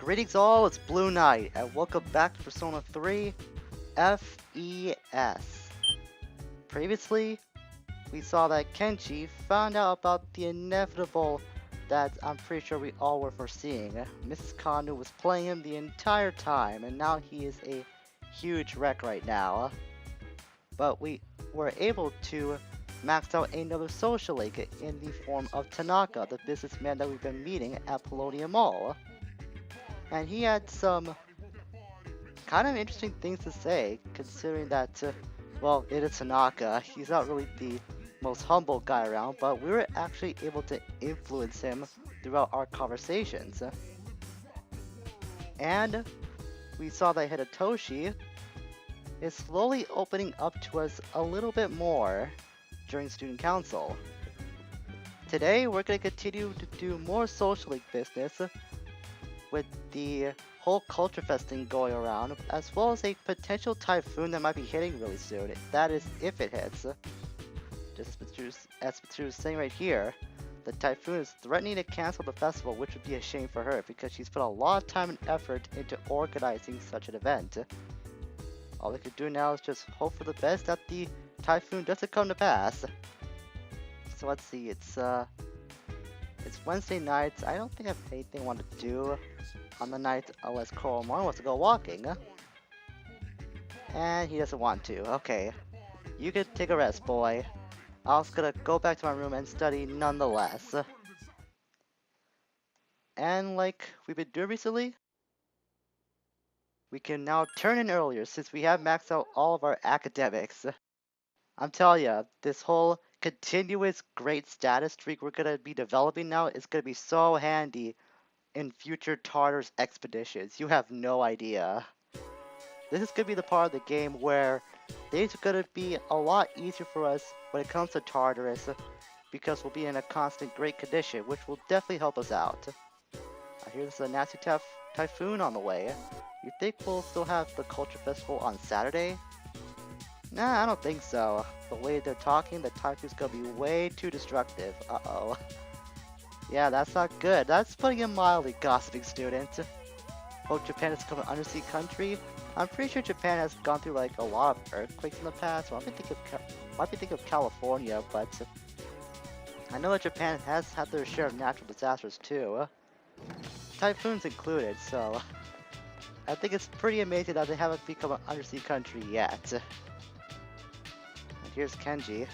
Greetings all, it's Blue Knight, and welcome back to Persona 3 FES. Previously, we saw that Kenji found out about the inevitable that I'm pretty sure we all were foreseeing. Mrs. Kanu was playing him the entire time, and now he is a huge wreck right now. But we were able to max out another social link in the form of Tanaka, the businessman that we've been meeting at Polonium Mall. And he had some kind of interesting things to say, considering that, well, it is Tanaka. He's not really the most humble guy around, but we were actually able to influence him throughout our conversations. And we saw that Hidetoshi is slowly opening up to us a little bit more during student council. Today, we're going to continue to do more social link business with the whole Culture Fest thing going around, as well as a potential typhoon that might be hitting really soon. That is, if it hits. Just as Mitsuru is saying right here, the typhoon is threatening to cancel the festival, which would be a shame for her because she's put a lot of time and effort into organizing such an event. All we can do now is just hope for the best that the typhoon doesn't come to pass. So let's see, it's Wednesday night. I don't think I have anything I want to do on the night unless Koromon wants to go walking. And he doesn't want to. Okay. You can take a rest, boy. I was gonna go back to my room and study nonetheless. And like we've been doing recently, we can now turn in earlier since we have maxed out all of our academics. I'm telling ya, this whole continuous great status streak we're gonna be developing now is gonna be so handy in future Tartarus expeditions. You have no idea. This is gonna be the part of the game where things are gonna be a lot easier for us when it comes to Tartarus because we'll be in a constant great condition, which will definitely help us out. I hear there's a nasty typhoon on the way. You think we'll still have the Culture Festival on Saturday? Nah, I don't think so. The way they're talking, the typhoon's gonna be way too destructive. Uh-oh. Yeah, that's not good. That's putting it mildly, gossiping student. Hope Japan has become an undersea country. I'm pretty sure Japan has gone through like a lot of earthquakes in the past. Well, might be thinking of California, but I know that Japan has had their share of natural disasters too. Typhoons included, so I think it's pretty amazing that they haven't become an undersea country yet. And here's Kenji.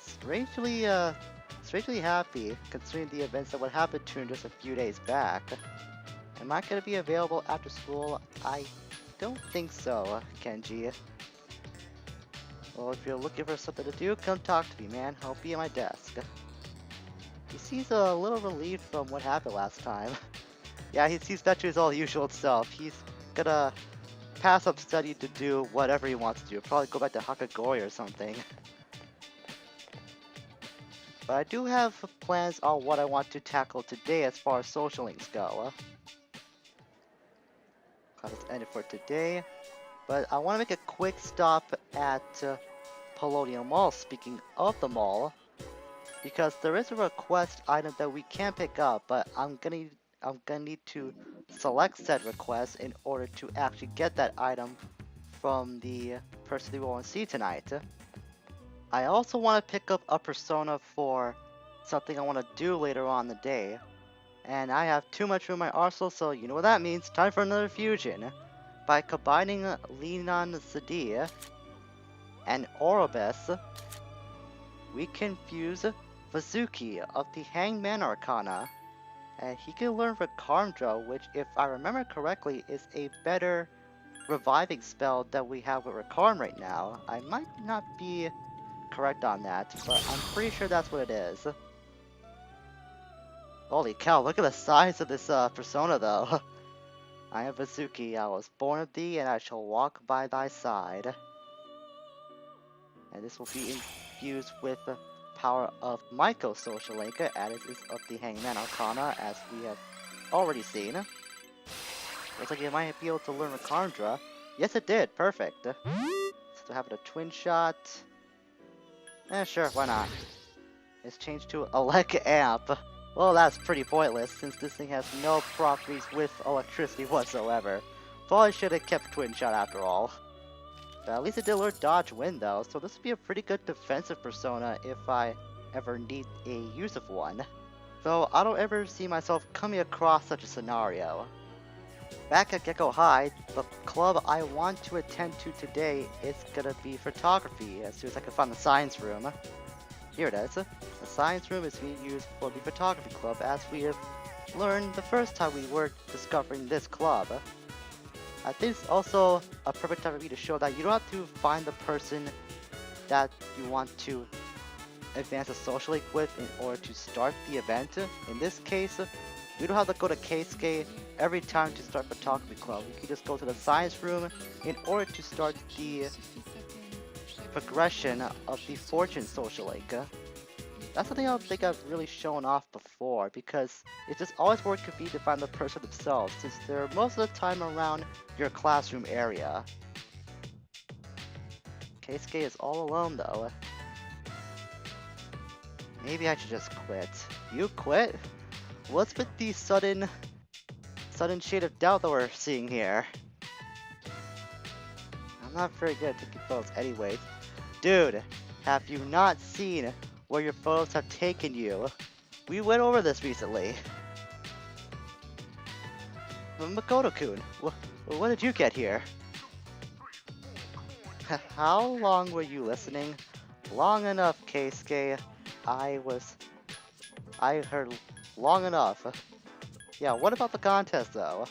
Strangely happy, considering the events that would happen to him just a few days back. Am I gonna be available after school? I don't think so, Kenji. Well, if you're looking for something to do, come talk to me, man. I'll be at my desk. He seems a little relieved from what happened last time. Yeah, he's back to his all usual self. He's gonna pass up study to do whatever he wants to do. Probably go back to Hakagori or something. But I do have plans on what I want to tackle today as far as social links go. Class is ended for today. But I want to make a quick stop at Polonium Mall, speaking of the mall. Because there is a request item that we can pick up, but I'm gonna need to select said request in order to actually get that item from the person we want to see tonight. I also want to pick up a persona for something I want to do later on in the day. And I have too much room in my arsenal, so you know what that means. Time for another fusion. By combining Linan Sadi and Orobes, we can fuse Vazuki of the Hangman Arcana. And he can learn Rakarmdra, which, if I remember correctly, is a better reviving spell that we have with Rakarm right now. I might not be correct on that, but I'm pretty sure that's what it is. Holy cow, look at the size of this persona though. I am Vazuki, I was born of thee, and I shall walk by thy side. And this will be infused with the power of Maiko Social Link, as is of the Hangman Arcana, as we have already seen. Looks like it might be able to learn Rakarmdra. Yes, it did, perfect. Still having a twin shot. Sure, why not? It's changed to Elec Amp. Well, that's pretty pointless since this thing has no properties with electricity whatsoever. Probably should have kept Twin Shot after all. But at least it did learn Dodge Wind though, so this would be a pretty good defensive persona if I ever need a use of one. Though I don't ever see myself coming across such a scenario. Back at Gecko High, the club I want to attend to today is gonna be photography as soon as I can find the science room. Here it is. The science room is being used for the photography club as we have learned the first time we were discovering this club. I think it's also a perfect time for me to show that you don't have to find the person that you want to advance a social link with in order to start the event. In this case, we don't have to go to Keisuke every time to start photography club. We can just go to the science room in order to start the progression of the fortune social link. That's something I don't think I've really shown off before because it's just always more convenient to find the person themselves since they're most of the time around your classroom area. Keisuke is all alone though. Maybe I should just quit. You quit? What's with the sudden shade of doubt that we're seeing here? I'm not very good at taking photos anyways. Dude, have you not seen where your photos have taken you? We went over this recently. Makoto-kun, what did you get here? How long were you listening? Long enough, Keisuke. I heard long enough. Yeah, what about the contest though?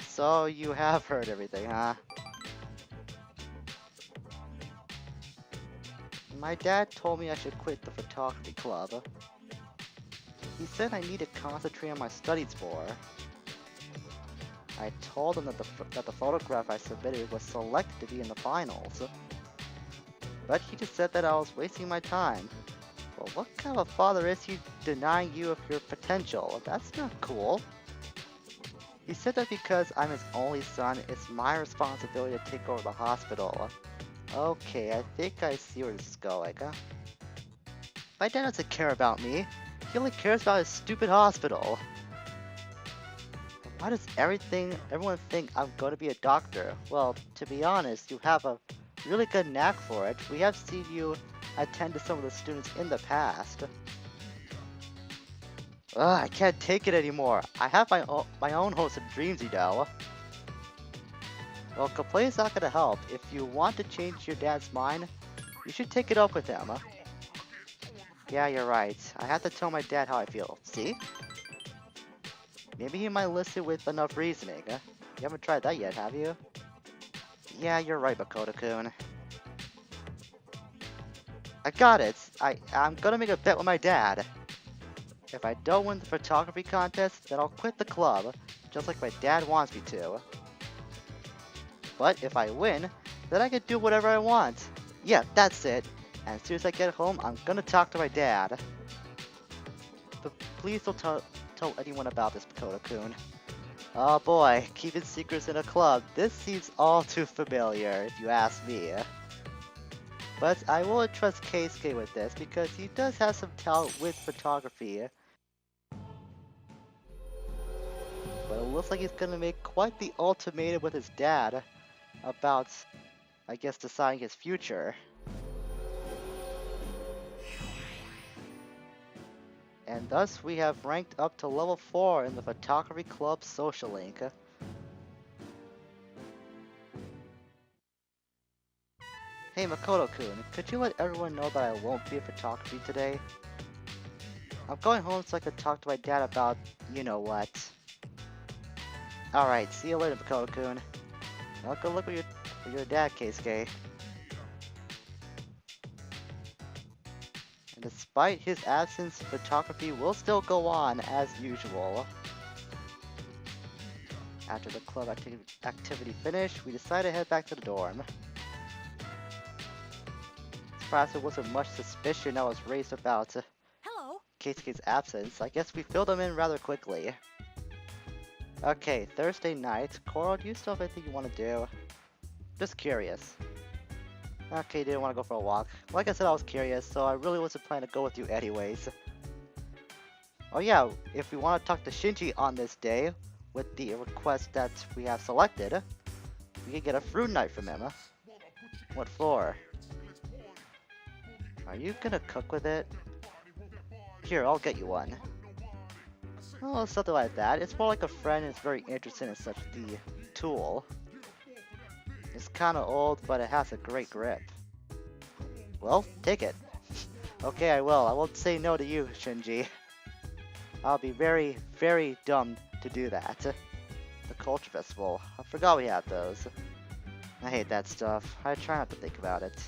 So you have heard everything, huh? My dad told me I should quit the photography club. He said I need to concentrate on my studies more. I told him that the photograph I submitted was selected to be in the finals. But he just said that I was wasting my time. Well, what kind of a father is he denying you of your potential? That's not cool. He said that because I'm his only son, it's my responsibility to take over the hospital. Okay, I think I see where this is going. My dad doesn't care about me. He only cares about his stupid hospital. Why does everyone think I'm going to be a doctor? Well, to be honest, you have a really good knack for it. We have seen you attend to some of the students in the past. Ugh, I can't take it anymore. I have my own hopes and dreams, you know. Well, complaints not gonna help. If you want to change your dad's mind, you should take it up with him. Yeah, you're right. I have to tell my dad how I feel. See? Maybe he might listen with enough reasoning. You haven't tried that yet, have you? Yeah, you're right, Makoto-kun. I got it. I'm gonna make a bet with my dad. If I don't win the photography contest, then I'll quit the club, just like my dad wants me to. But if I win, then I can do whatever I want. Yeah, that's it. And as soon as I get home, I'm gonna talk to my dad. But please don't tell anyone about this, Makoto-kun. Oh boy, keeping secrets in a club. This seems all too familiar, if you ask me. But I will trust Keisuke with this because he does have some talent with photography. But it looks like he's gonna make quite the ultimatum with his dad about, I guess, deciding his future. And thus we have ranked up to level 4 in the photography club social link. Hey Makoto-kun, could you let everyone know that I won't be at photography today? I'm going home so I can talk to my dad about you know what. Alright, see you later Makoto-kun. Well, good luck with your dad, Keisuke. And despite his absence, photography will still go on as usual. After the club activity finished, we decided to head back to the dorm. Perhaps there wasn't much suspicion that was raised about Keisuke's absence. I guess we filled them in rather quickly. Okay, Thursday night. Coral, do you still have anything you want to do? Just curious. Okay, didn't want to go for a walk. Like I said, I was curious, so I really wasn't planning to go with you anyways. Oh yeah, if we want to talk to Shinji on this day, with the request that we have selected, we can get a fruit knife from him. What for? Are you gonna cook with it? Here, I'll get you one. Oh, something like that. It's more like a friend and it's very interested in such the tool. It's kinda old, but it has a great grip. Well, take it. Okay, I will. I won't say no to you, Shinji. I'll be very, very dumb to do that. The Culture Festival. I forgot we had those. I hate that stuff. I try not to think about it.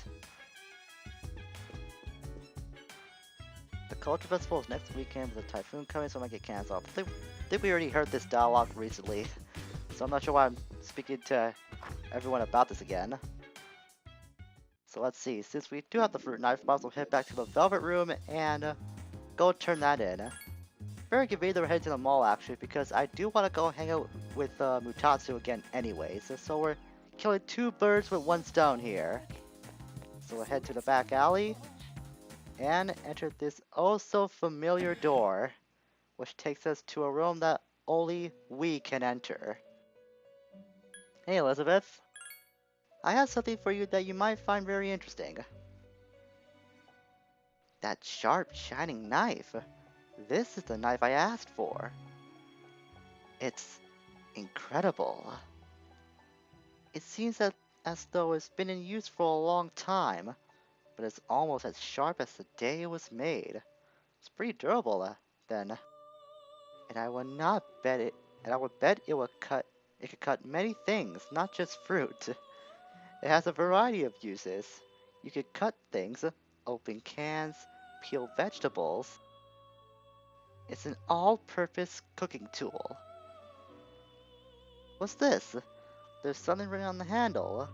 The Culture Festival is next weekend with a typhoon coming, so I might get canceled. I think we already heard this dialogue recently, so I'm not sure why I'm speaking to everyone about this again. So let's see, since we do have the fruit knife, might as well head back to the Velvet Room and go turn that in. Very convenient that we're heading to the mall actually, because I do want to go hang out with Mutatsu again anyways, so we're killing two birds with one stone here. So we'll head to the back alley and enter this oh so familiar door, which takes us to a room that only we can enter. Hey Elizabeth, I have something for you that you might find very interesting. That sharp, shining knife. This is the knife I asked for. It's incredible. It seems that as though it's been in use for a long time, but it's almost as sharp as the day it was made. It's pretty durable, then. And I would not bet it. And I would bet it would cut. It could cut many things, not just fruit. It has a variety of uses. You could cut things, open cans, peel vegetables. It's an all-purpose cooking tool. What's this? There's something written on the handle.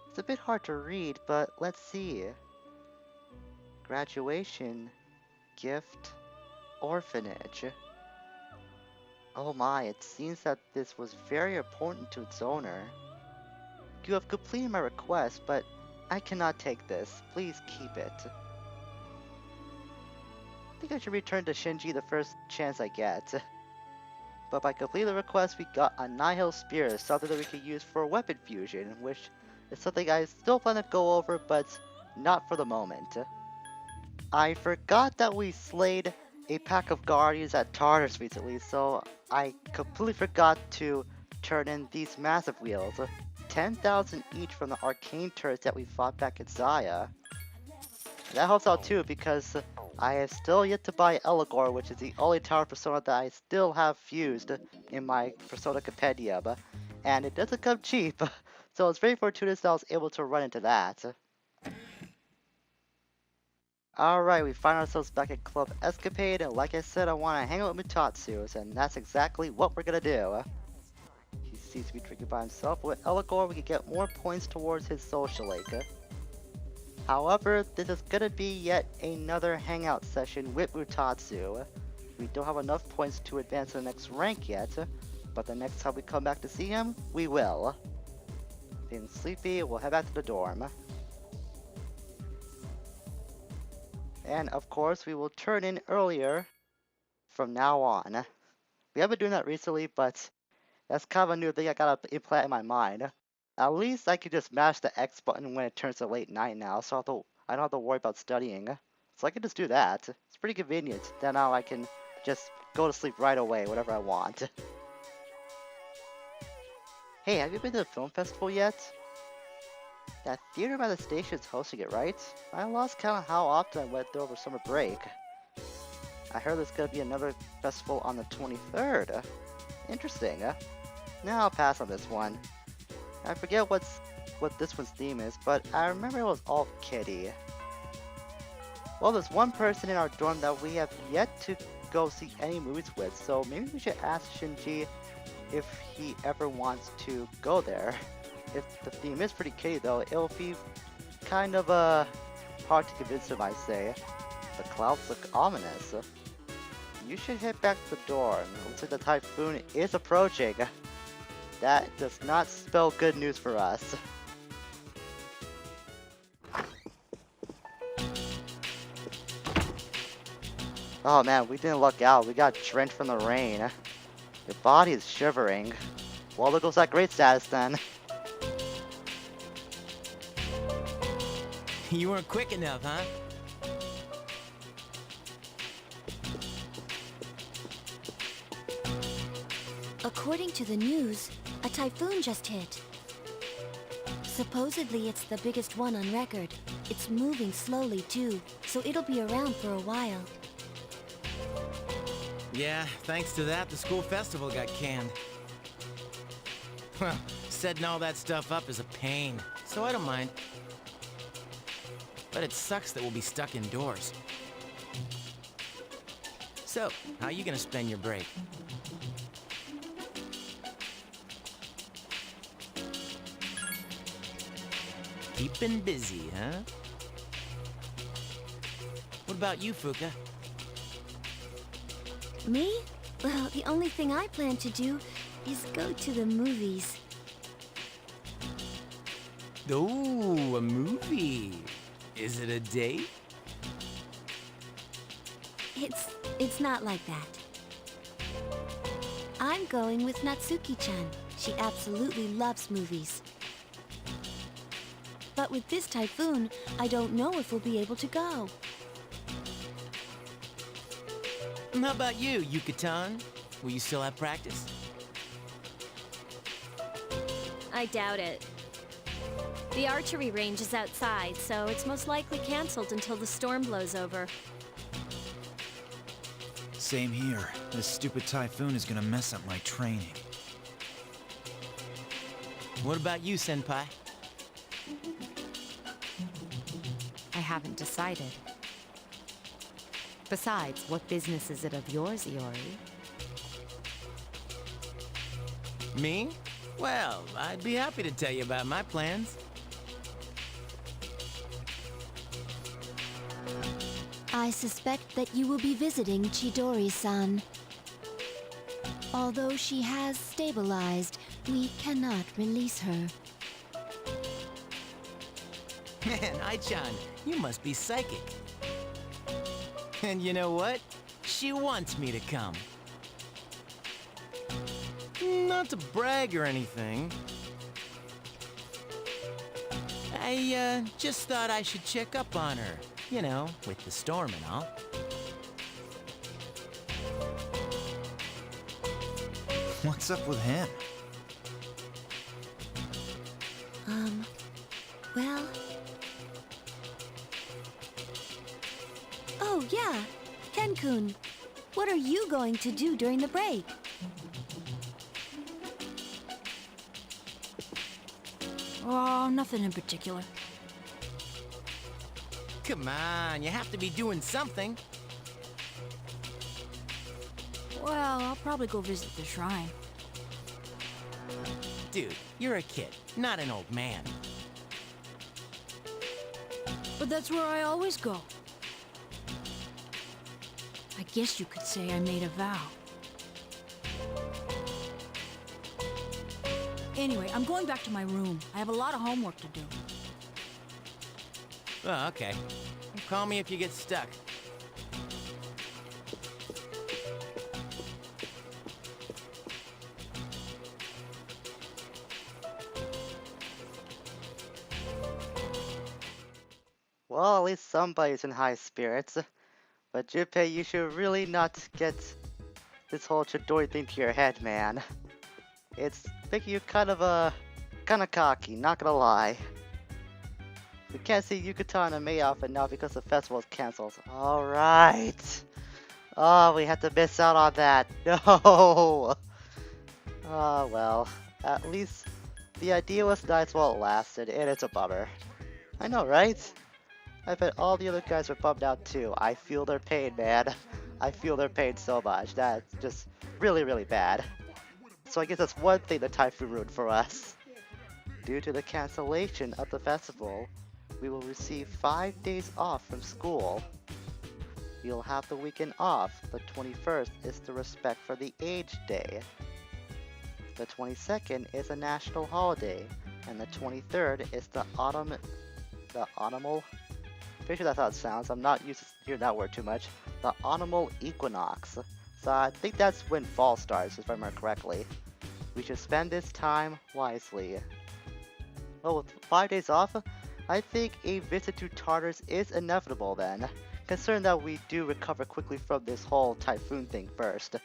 It's a bit hard to read, but let's see. Graduation, gift, orphanage. Oh my, it seems that this was very important to its owner. You have completed my request, but I cannot take this. Please keep it. I think I should return to Shinji the first chance I get. But by completing the request, we got a Nihil Spear, something that we could use for weapon fusion, which is something I still plan to go over, but not for the moment. I forgot that we slayed a pack of guardians at Tartarus recently, so I completely forgot to turn in these massive wheels. 10,000 each from the arcane turrets that we fought back at Zaya. That helps out too because I have still yet to buy Eligor, which is the only tower persona that I still have fused in my persona compendium, and it doesn't come cheap, so it's very fortuitous that I was able to run into that. Alright, we find ourselves back at Club Escapade, and like I said, I want to hang out with Mutatsu, and that's exactly what we're gonna do. He seems to be drinking by himself. With Eligor, we can get more points towards his social lake. However, this is gonna be yet another hangout session with Mutatsu. We don't have enough points to advance to the next rank yet, but the next time we come back to see him, we will. Being sleepy, we'll head back to the dorm. And of course, we will turn in earlier from now on. We have been doing that recently, but that's kind of a new thing I gotta implant in my mind. At least I can just mash the X button when it turns to late night now, so I don't have to worry about studying. So I can just do that. It's pretty convenient. Then now I can just go to sleep right away, whatever I want. Hey, have you been to the film festival yet? That theater by the station is hosting it, right? I lost count of how often I went there over summer break. I heard there's gonna be another festival on the 23rd. Interesting. Now I'll pass on this one. I forget what this one's theme is, but I remember it was all kiddie. Well, there's one person in our dorm that we have yet to go see any movies with, so maybe we should ask Shinji if he ever wants to go there. If the theme is pretty kiddie though, it'll be kind of hard to convince him, I say. The clouds look ominous. You should head back to the dorm. Looks like the typhoon is approaching. That does not spell good news for us. Oh man, we didn't luck out. We got drenched from the rain. Your body is shivering. Well, there goes that great status then. You weren't quick enough, huh? According to the news, a typhoon just hit. Supposedly it's the biggest one on record. It's moving slowly too, so it'll be around for a while. Yeah, thanks to that, the school festival got canned. Well, setting all that stuff up is a pain, so I don't mind. But it sucks that we'll be stuck indoors. So, how are you gonna spend your break? Keeping busy, huh? What about you, Fuka? Me? Well, the only thing I plan to do is go to the movies. Oh, a movie. Is it a date? It's not like that. I'm going with Natsuki-chan. She absolutely loves movies. But with this typhoon, I don't know if we'll be able to go. How about you, Yucatan? Will you still have practice? I doubt it. The archery range is outside, so it's most likely canceled until the storm blows over. Same here. This stupid typhoon is gonna mess up my training. What about you, Senpai? I haven't decided. Besides, what business is it of yours, Iori? Me? Well, I'd be happy to tell you about my plans. I suspect that you will be visiting Chidori-san. Although she has stabilized, we cannot release her. Man, Ai-chan, you must be psychic. And you know what? She wants me to come. Not to brag or anything. I, just thought I should check up on her. You know, with the storm and all. What's up with him? Well... Oh, yeah. Ken-kun, what are you going to do during the break? Oh, nothing in particular. Come on, you have to be doing something. Well, I'll probably go visit the shrine. Dude, you're a kid, not an old man. But that's where I always go. I guess you could say I made a vow. Anyway, I'm going back to my room. I have a lot of homework to do. Oh, okay. Call me if you get stuck. Well, at least somebody's in high spirits. But Junpei, you should really not get this whole Chidori thing to your head, man. It's making you kind of cocky, not gonna lie. We can't see Yucatan and May outfit now because the festival is cancelled. Alright. Oh, we had to miss out on that. No! Oh, well. At least the idea was nice while it lasted, and it's a bummer. I know, right? I bet all the other guys are bummed out too. I feel their pain, man. I feel their pain so much. That's just really, really bad. So I guess that's one thing the typhoon ruined for us. Due to the cancellation of the festival, we will receive 5 days off from school. We'll have the weekend off. The 21st is the Respect for the Aged Day. The 22nd is a national holiday, and the 23rd is the autumnal pretty sure that's how it sounds. I'm not used to hearing that word too much. The autumnal equinox. So I think that's when fall starts, if I remember correctly. We should spend this time wisely. Well, with 5 days off, I think a visit to Tartarus is inevitable then, considering that we do recover quickly from this whole typhoon thing first.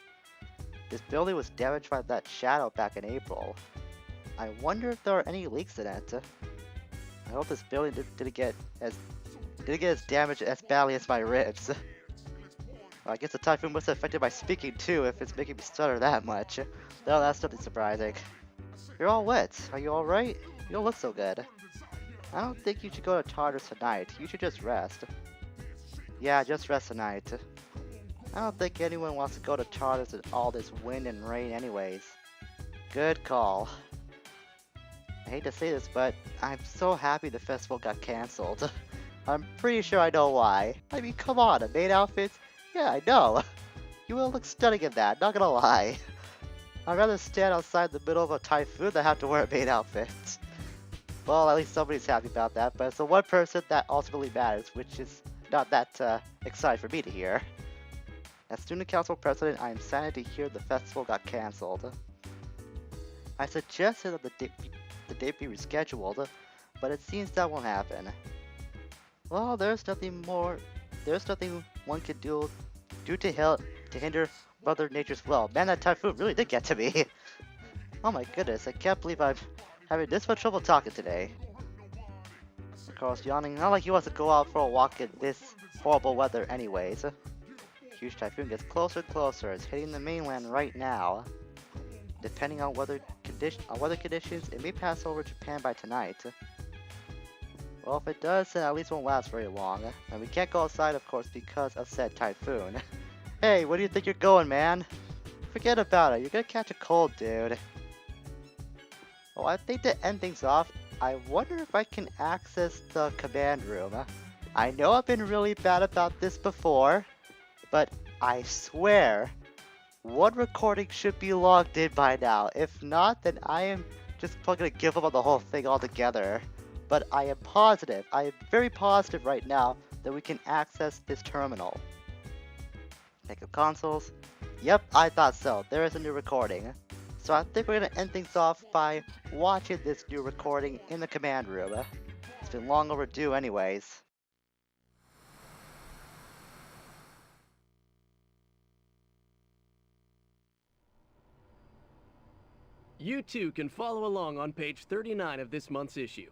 This building was damaged by that shadow back in April. I wonder if there are any leaks in it. I hope this building didn't get as damaged as badly as my ribs. Well, I guess the typhoon must have affected my speaking too if it's making me stutter that much. No, that's nothing surprising. You're all wet. Are you alright? You don't look so good. I don't think you should go to Tartarus tonight. You should just rest. Yeah, just rest tonight. I don't think anyone wants to go to Tartarus in all this wind and rain anyways. Good call. I hate to say this, but I'm so happy the festival got cancelled. I'm pretty sure I know why. I mean, come on, a maid outfit? Yeah, I know. You will look stunning in that, not gonna lie. I'd rather stand outside the middle of a typhoon than have to wear a maid outfit. Well, at least somebody's happy about that, but it's the one person that ultimately matters, which is not that exciting for me to hear. As student council president, I am saddened to hear the festival got cancelled. I suggested that the date be rescheduled, but it seems that won't happen. Well, there's nothing one can do to hinder Mother Nature's will. Man, that typhoon really did get to me. Oh my goodness, I can't believe I'm having this much trouble talking today. Carl's yawning, not like he wants to go out for a walk in this horrible weather anyways. Huge typhoon gets closer and closer. It's hitting the mainland right now. Depending on weather conditions, it may pass over Japan by tonight. Well, if it does, then at least won't last very long. And we can't go outside, of course, because of said typhoon. Hey, where do you think you're going, man? Forget about it. You're gonna catch a cold, dude. Well, I think to end things off, I wonder if I can access the command room. I know I've been really bad about this before, but I swear, one recording should be logged in by now. If not, then I am just gonna give up on the whole thing altogether. But I am very positive right now that we can access this terminal. Take up consoles. Yep, I thought so. There is a new recording. So I think we're gonna end things off by watching this new recording in the command room. It's been long overdue anyways. You too can follow along on page 39 of this month's issue.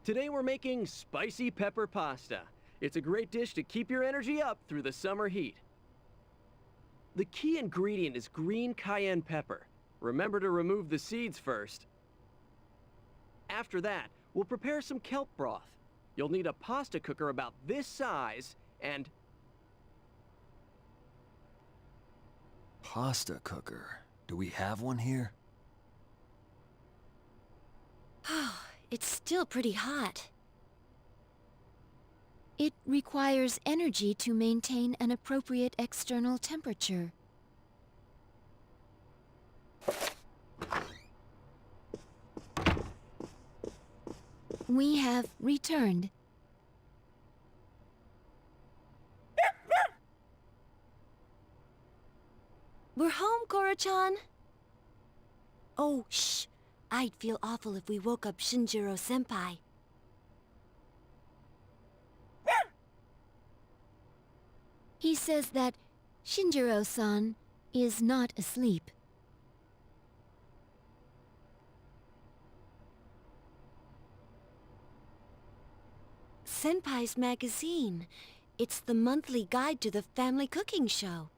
Today we're making spicy pepper pasta. It's a great dish to keep your energy up through the summer heat. The key ingredient is green cayenne pepper. Remember to remove the seeds first. After that, we'll prepare some kelp broth. You'll need a pasta cooker about this size and... Pasta cooker. Do we have one here? Oh, it's still pretty hot. It requires energy to maintain an appropriate external temperature. We have returned. We're home, Koro-chan. Oh, shh. I'd feel awful if we woke up Shinjiro-senpai. He says that Shinjiro-san is not asleep. Senpai's magazine. It's the monthly guide to the family cooking show.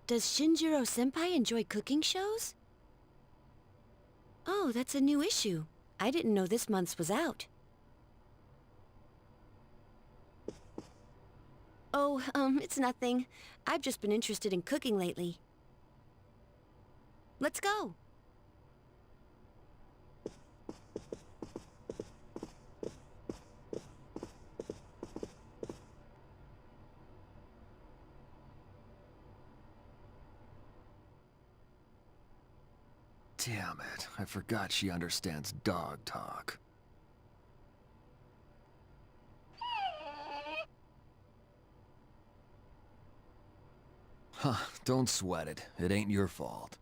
Does Shinjiro-senpai enjoy cooking shows? Oh, that's a new issue. I didn't know this month's was out. Oh, it's nothing. I've just been interested in cooking lately. Let's go. Damn it, I forgot she understands dog talk. Huh, don't sweat it. It ain't your fault.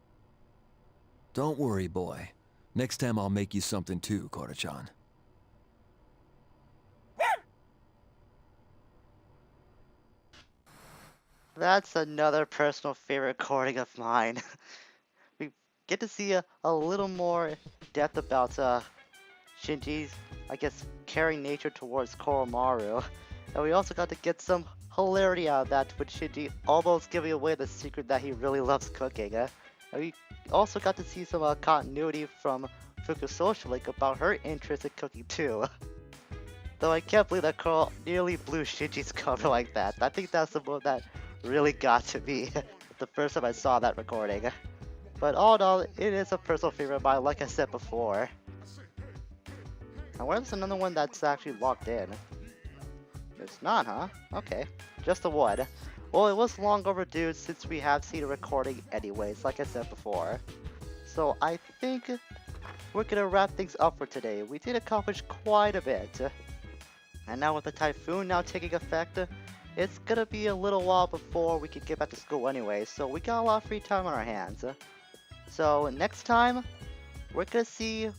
Don't worry, boy. Next time I'll make you something too, Koro-chan. That's another personal favorite recording of mine. We get to see a little more depth about Shinji's, I guess, caring nature towards Koromaru. And we also got to get some hilarity out of that with Shinji almost giving away the secret that he really loves cooking. And we also got to see some continuity from Fuku Social Link about her interest in cooking too. Though I can't believe that Carl nearly blew Shinji's cover like that. I think that's the one that really got to me the first time I saw that recording. But all in all, it is a personal favorite of mine, like I said before. Now where's another one that's actually locked in? It's not, huh? Okay. Just the one. Well, it was long overdue since we have seen a recording anyways, like I said before. So I think we're gonna wrap things up for today. We did accomplish quite a bit. And now with the typhoon now taking effect, it's gonna be a little while before we can get back to school anyway, so we got a lot of free time on our hands. So next time, we're gonna see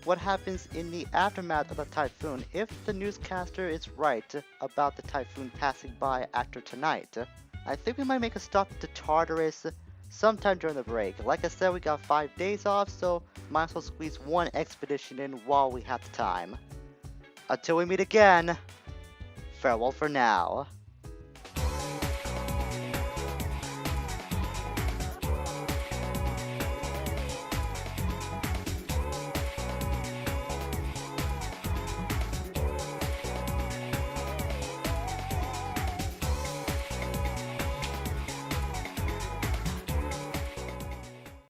what happens in the aftermath of the typhoon if the newscaster is right about the typhoon passing by after tonight. I think we might make a stop to Tartarus sometime during the break. Like I said, we got 5 days off, so might as well squeeze one expedition in while we have the time. Until we meet again, farewell for now.